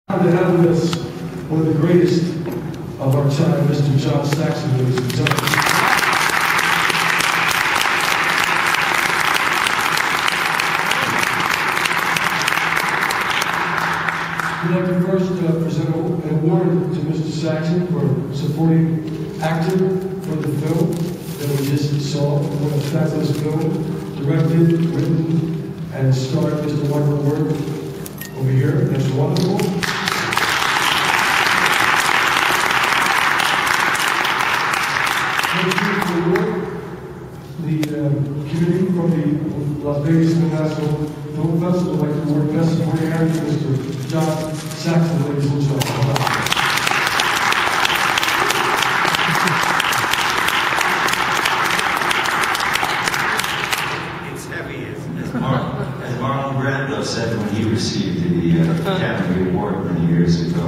To have with us one of the greatest of our time, Mr. John Saxon, ladies and gentlemen. We'd like to first present an award to Mr. Saxon for supporting actor for the film that we just saw. What a fabulous film, directed, written, and starred Mr. Michael Ward over here. That's wonderful. The committee from the Las Vegas International Film Festival would like to award Best Supporting Actor to Mr. John Saxon, ladies and gentlemen. It's heavy, as Marlon Brando said when he received the Academy Award many years ago.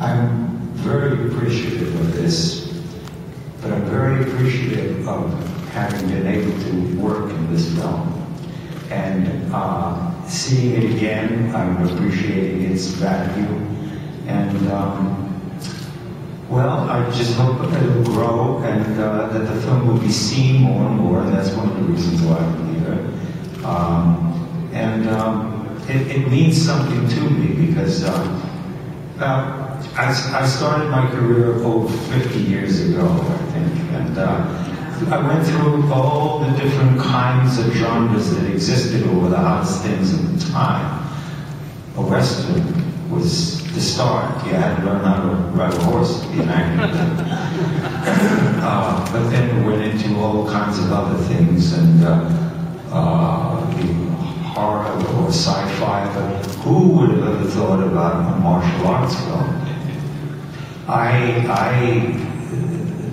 I'm very appreciative of this, but I'm very appreciative of having been able to work in this film. And seeing it again, I'm appreciating its value. And, well, I just hope that it will grow and that the film will be seen more and more, and that's one of the reasons why I'm here. It means something to me because I started my career over 50 years ago, I think, and I went through all the different kinds of genres that existed over the hottest things at the time. A Western was the start. You had to learn how to ride a horse to be an actor. But then we went into all kinds of other things, and horror or sci-fi, but who would have ever thought about a martial arts film? I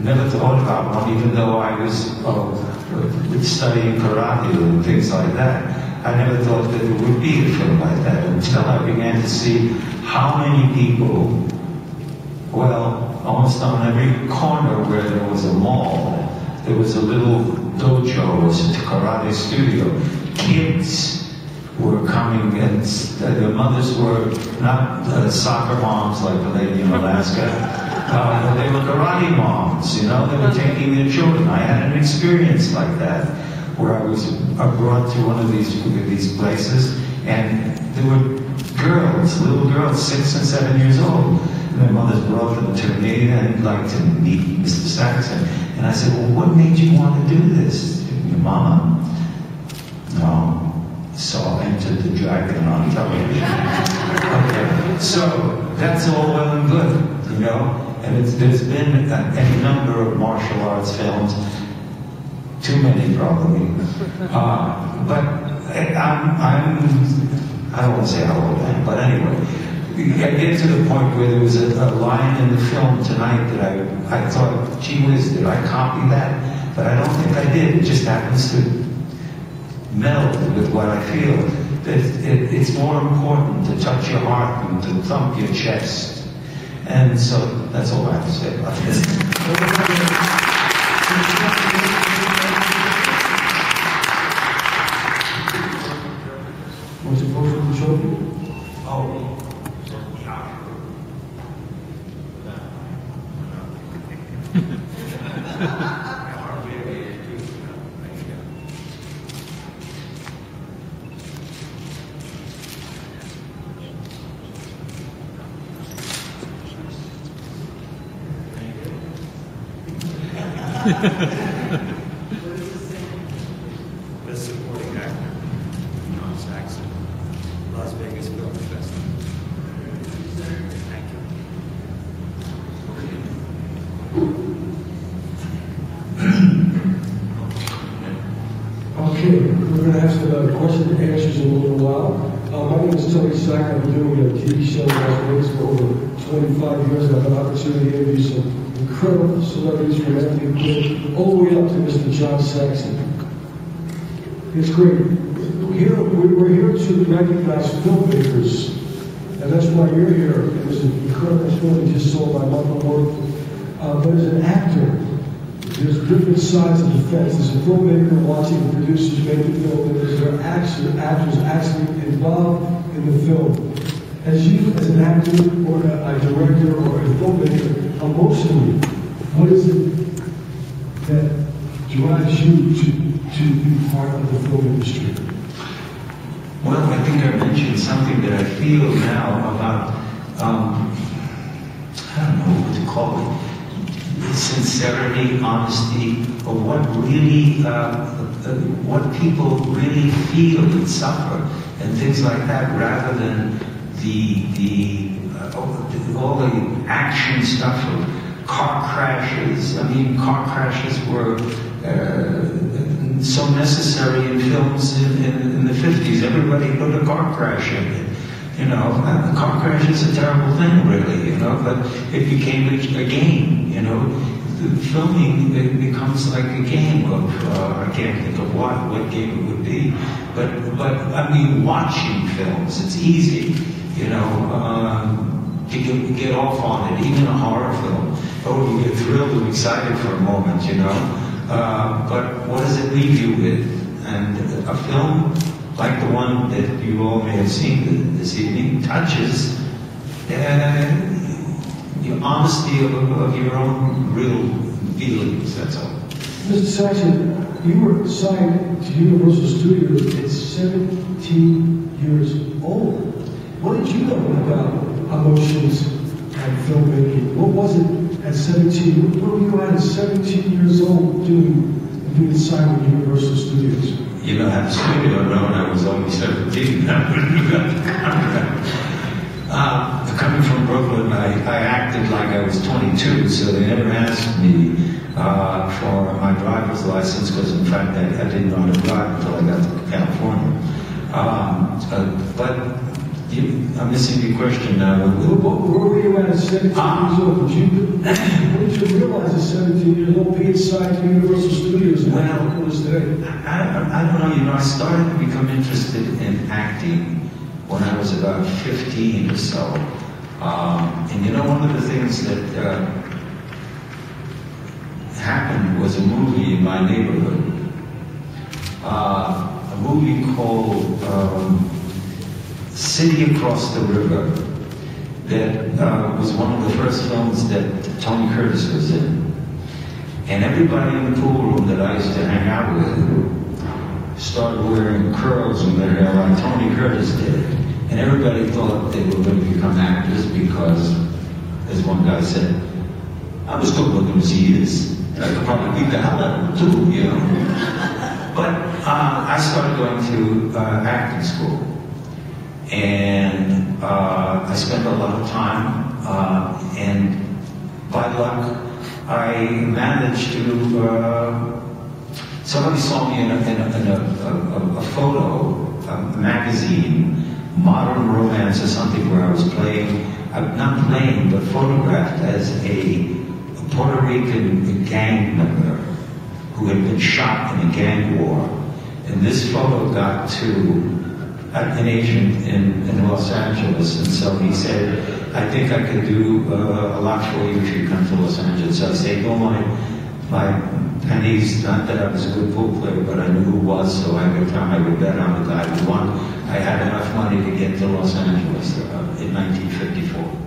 never thought about one, even though I was studying karate and things like that. I never thought that there would be a film like that until I began to see how many people, well, almost on every corner where there was a mall, there was a little dojo, a karate studio. Kids were coming, and their mothers were not soccer moms like the lady in Alaska, but they were karate moms, you know, they were taking their children. I had an experience like that, where I was brought to one of these places, and there were girls, little girls, 6 and 7 years old, and their mothers brought them to me and like to meet Mr. Saxon. And I said, well, what made you want to do this? Your mama? No. Saw Enter the Dragon on television. Okay, so that's all well and good, you know. And there's been any number of martial arts films, too many probably. But I don't want to say how old I am, but anyway, I get to the point where there was a line in the film tonight that I thought, gee whiz, did I copy that? But I don't think I did. It just happens to meld with what I feel. It's more important to touch your heart than to thump your chest. And so that's all I have to say about this. What's the post of the trophy? Oh. Best supporting actor, John Saxon, Las Vegas Film Festival. Thank you. Okay, we're going to have some question and answers in a little while. My name is Tony Sack. I've been doing a TV show in Las Vegas for over 25 years. I've had an opportunity to interview some incredible celebrities from Anthony Quinn all the way up to Mr. John Saxon. It's great. We're here to recognize filmmakers, and that's why you're here. It was an incredible film we just saw by Michael Ward. But as an actor, there's different sides of the fence. There's a filmmaker watching the producers make the film, and there's actors actually involved in the film. As you, as an actor or a director or a filmmaker, emotionally, what is it that drives you to be part of the film industry? Well, I think I mentioned something that I feel now about, I don't know what to call it, sincerity, honesty, or what really, what people really feel and suffer, and things like that, rather than all the action stuff of car crashes. I mean, car crashes were so necessary in films in the 50s. Everybody put a car crash in it. You know, a car crash is a terrible thing, really, you know, but it became a game, you know. The filming, it becomes like a game of, I can't think of what game it would be, but I mean, watching films, it's easy, you know, to get off on it, even a horror film. Oh, you get thrilled and excited for a moment, you know. But what does it leave you with? And a film like the one that you all may have seen this evening touches the honesty of your own real feelings, that's all. Mr. Saxon, you were signed to Universal Studios at 17 years old. What did you know about emotions and filmmaking? What was it at 17? What were you at 17 years old doing signed with Universal Studios? You know, at the studio, no, I was only 17. Coming from Brooklyn, I acted like I was 22, so they never asked me for my driver's license, because in fact I didn't know how to drive until I got to California. But I'm missing your question now. Where were you at 17 years old? When did you realize at 17 years old being signed to Universal Studios and how it was today? I don't know, you know, I started to become interested in acting when I was about 15 or so. And you know, one of the things that happened was a movie in my neighborhood. A movie called City Across the River, that was one of the first films that Tony Curtis was in. And everybody in the pool room that I used to hang out with started wearing curls in their hair like Tony Curtis did. And everybody thought they were going to become actors because, as one guy said, I was still looking to see this. I could probably beat the hell out of him too, you know. But I started going to acting school. And I spent a lot of time, and by luck, I managed to, somebody saw me in a photo, a magazine, Modern Romance or something, where I was playing, not playing, but photographed as a Puerto Rican gang member who had been shot in a gang war. And this photo got to an agent in Los Angeles, and so he said, I think I could do a lot for you if you come to Los Angeles. So I saved all my pennies, not that I was a good pool player, but I knew who was, so every time I would bet on the guy who won, I had enough money to get to Los Angeles in 1954.